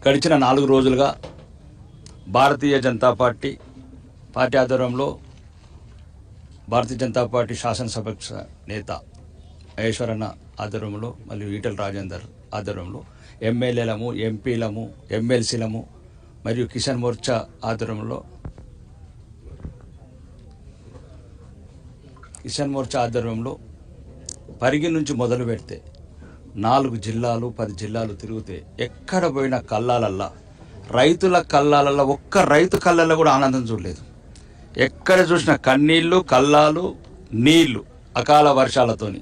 గడిచిన 4 రోజులుగా భారతీయ జనతా పార్టీ ఆధ్వర్యంలో భారతీయ జనతా పార్టీ శాసనసభ నేత మహేశ్వరన్న ఆధ్వర్యంలో మరియు ఈటెల రాజేందర్ ఆధ్వర్యంలో ఎమ్మెల్యేలము, ఎంపీలము, ఎమ్మెల్సీలము మరియు కిసాన్ మోర్చా ఆధ్వర్యంలో పరిగి నుంచి మొదలు పెడితే 4 జిల్లాలు 10 జిల్లాలు తిరిగితే ఎక్కడ పోయిన కళ్ళాలల్లా, రైతుల కళ్ళాలల్లా, ఒక్క రైతు కళ్ళల్లో కూడా ఆనందం చూడలేదు. ఎక్కడ చూసిన కన్నీళ్ళు, కళ్ళాలు, నీళ్లు, అకాల వర్షాలతోని.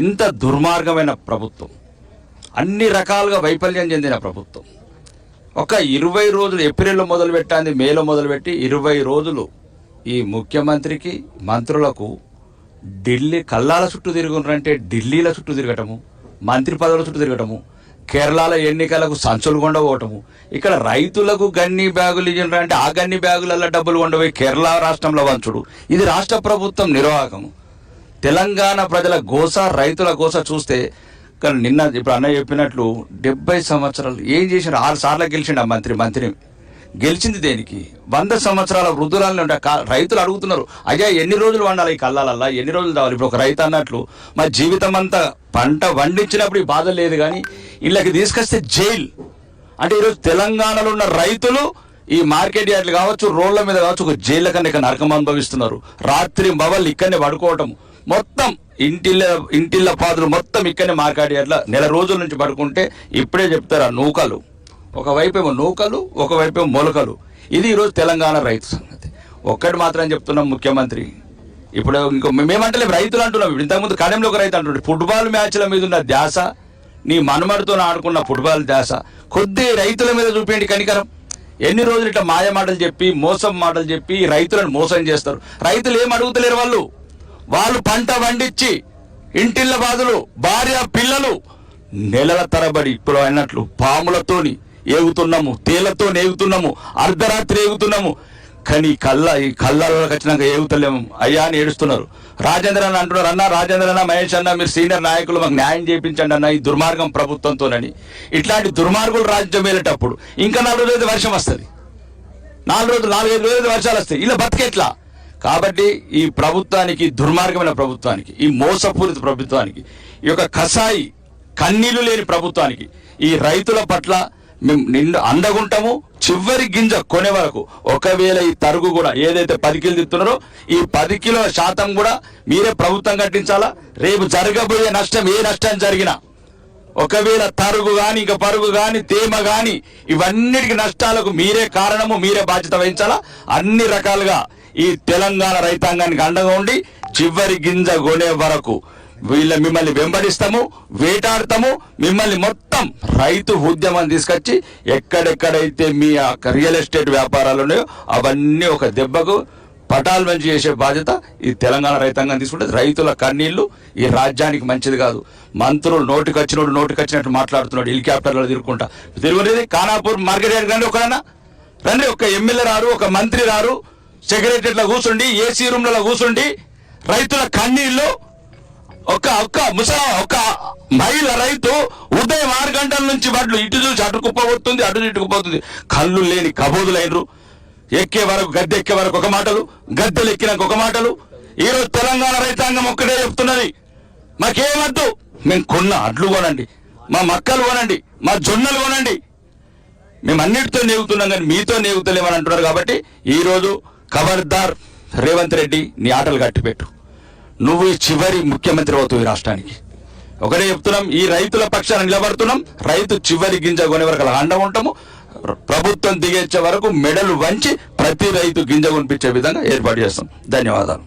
ఇంత దుర్మార్గమైన ప్రభుత్వం, అన్ని రకాలుగా వైఫల్యం చెందిన ప్రభుత్వం. ఒక 20 రోజులు ఏప్రిల్లో మొదలుపెట్టింది, మేలో మొదలుపెట్టి 20 రోజులు ఈ ముఖ్యమంత్రికి, మంత్రులకు ఢిల్లీ కళ్ళాల చుట్టూ తిరుగున్నారంటే ఢిల్లీల చుట్టూ తిరగటము, మంత్రి పదవుల చుట్టూ తిరగటము, కేరళలో ఎన్నికలకు సంచులు కొండపోవటము, ఇక్కడ రైతులకు గన్ని బ్యాగులు ఇచ్చినారంటే ఆ గన్ని బ్యాగులలో డబ్బులు కొండపోయి కేరళ రాష్ట్రంలో వంచుడు. ఇది రాష్ట్ర ప్రభుత్వం నిర్వాహకము. తెలంగాణ ప్రజల గోస, రైతుల గోస చూస్తే కానీ నిన్న ఇప్పుడు అన్నయ్య చెప్పినట్లు 70 సంవత్సరాలు ఏం చేసిన 6 సార్లు గెలిచిండు ఆ మంత్రిని గెలిచింది దేనికి? 100 సంవత్సరాల వృద్ధురాలని ఉంటే రైతులు అడుగుతున్నారు, అయ్యా ఎన్ని రోజులు వండాలి ఈ కళ్ళాలల్లా, ఎన్ని రోజులు తావాలి? ఇప్పుడు ఒక రైతు అన్నట్లు మా జీవితం అంతా పంట వండించినప్పుడు ఈ బాధ లేదు, కానీ ఇళ్ళకి తీసుకొస్తే జైలు. అంటే ఈరోజు తెలంగాణలో ఉన్న రైతులు ఈ మార్కెట్ యార్డ్లు కావచ్చు, రోడ్ల మీద కావచ్చు, ఒక జైళ్ళ కన్నా ఇక్కడ నరకం అనుభవిస్తున్నారు. రాత్రి బవళ్ళు ఇక్కడనే పడుకోవటం, మొత్తం ఇంటిళ్ళ పాదులు మొత్తం ఇక్కడనే మార్కెట్ యార్డ్ల నెల రోజుల నుంచి పడుకుంటే ఇప్పుడే చెప్తారు ఆ నూకలు, ఒకవైపేమో నూకలు, ఒకవైపేమో మొలకలు. ఇది ఈరోజు తెలంగాణ రైతు సంగతి. ఒక్కటి మాత్రం చెప్తున్నాం ముఖ్యమంత్రి, ఇప్పుడు ఇంకో మేమంటలేము రైతులు అంటున్నాం. ఇంతకుముందు కడెంలో ఒక రైతు అంటుండే ఫుట్బాల్ మ్యాచ్ల మీద ఉన్న ధ్యాస, నీ మనమడితో ఆడుకున్న ఫుట్బాల్ ధ్యాస కొద్ది రైతుల మీద చూపేయండి కనికరం. ఎన్ని రోజులు ఇట్లా మాయ మాటలు చెప్పి, మోసం మాటలు చెప్పి రైతులను మోసం చేస్తారు. రైతులు ఏం అడుగుతలేరు, వాళ్ళు పంట వండించి ఇంటిళ్ళ బాధలు, భార్య పిల్లలు నెలల తరబడి ఇప్పుడు అన్నట్లు పాములతోని ఏగుతున్నాము, తేళ్లతో ఏగుతున్నాము, అర్ధరాత్రి ఏగుతున్నాము, కానీ ఈ కళ్ళలోకి వచ్చినాక ఏగుతలేము అయ్యా అని ఏడుస్తున్నారు. రాజేంద్ర అన్న అంటున్నారు, అన్న రాజేంద్ర అన్న, మహేష్ అన్న, మీరు సీనియర్ నాయకులు మాకు న్యాయం చేయించండి అన్న ఈ దుర్మార్గం ప్రభుత్వంతోనని. ఇట్లాంటి దుర్మార్గులు రాజ్యం వెళ్ళేటప్పుడు ఇంకా 4 రోజులు వర్షం వస్తుంది, 4-5 రోజులు వర్షాలు వస్తాయి, ఇలా బతికెట్లా? కాబట్టి ఈ ప్రభుత్వానికి, దుర్మార్గమైన ప్రభుత్వానికి, ఈ మోసపూరిత ప్రభుత్వానికి, ఈ యొక్క కసాయి కన్నీళ్లు లేని ప్రభుత్వానికి, ఈ రైతుల పట్ల మేము నిన్ను అండగుంటాము చివరి గింజ కొనే వరకు. ఒకవేళ ఈ తరుగు కూడా ఏదైతే 10 కిలో తిత్తున్నారో ఈ 10 కిలోల శాతం కూడా మీరే ప్రభుత్వం కట్టించాలా. రేపు జరగబోయే నష్టం, ఏ నష్టం జరిగినా, ఒకవేళ తరుగు కానీ, ఇంకా పరుగు కానీ, తేమ కానీ, ఇవన్నిటికి నష్టాలకు మీరే కారణము, మీరే బాధ్యత వహించాలా. అన్ని రకాలుగా ఈ తెలంగాణ రైతాంగానికి అండగా ఉండి చివరి గింజ కొనే వరకు మిమ్మల్ని వెంబడిస్తాము, వేటాడతాము. మిమ్మల్ని మొత్తం రైతు ఉద్యమం తీసుకొచ్చి ఎక్కడెక్కడైతే మీ రియల్ ఎస్టేట్ వ్యాపారాలు ఉన్నాయో అవన్నీ ఒక దెబ్బకు పటాలు మంచి చేసే బాధ్యత ఈ తెలంగాణ రైతాంగం తీసుకుంటే. రైతుల కన్నీళ్లు ఈ రాజ్యానికి మంచిది కాదు. మంత్రులు నోటికొచ్చినట్టు మాట్లాడుతున్నాడు, హెలికాప్టర్లో తిరుగునేది ఖానాపూర్ మార్కెట్ యార్డ్ రండి, రండి, ఒక ఎమ్మెల్యే రారు, ఒక మంత్రి రారు, సెక్రటరీలో కూర్చుండి, ఏసీ రూమ్లలో కూర్చుండి రైతుల కన్నీళ్లు. ఒక మహిళ రైతు ఉదయం 6 గంటల నుంచి వడ్లు ఇటు చూసి అటు కుప్పబోతుంది, అటు ఇటుకుపోతుంది. కళ్ళు లేని కబోదులైనరు. ఎక్కే వరకు, గద్దె ఎక్కే వరకు ఒక మాటలు, గద్దెలు ఎక్కినాక ఒక మాటలు. ఈరోజు తెలంగాణ రైతాంగం ఒక్కటే చెప్తున్నది, మాకేమద్దు, మేము కొన్న అడ్లు కొనండి, మా మక్కలు కొనండి, మా జొన్నలు కొనండి, మేము అన్నిటితో నేగుతున్నాం కానీ మీతో నేగుతలేమని అంటున్నారు. కాబట్టి ఈరోజు ఖబర్దార్ రేవంత్ రెడ్డి, నీ ఆటలు కట్టిపెట్టు. నువ్వు ఈ చివరి ముఖ్యమంత్రి అవుతావు ఈ రాష్ట్రానికి. ఒకటే చెప్తున్నాం, ఈ రైతుల పక్షాన నిలబడుతున్నాం. రైతు చివరి గింజ కొనే వరకు అలా అండ ఉంటాము. ప్రభుత్వం దిగేచ్చే వరకు మెడలు వంచి ప్రతి రైతు గింజ కొనిపించే విధంగా ఏర్పాటు చేస్తాం. ధన్యవాదాలు.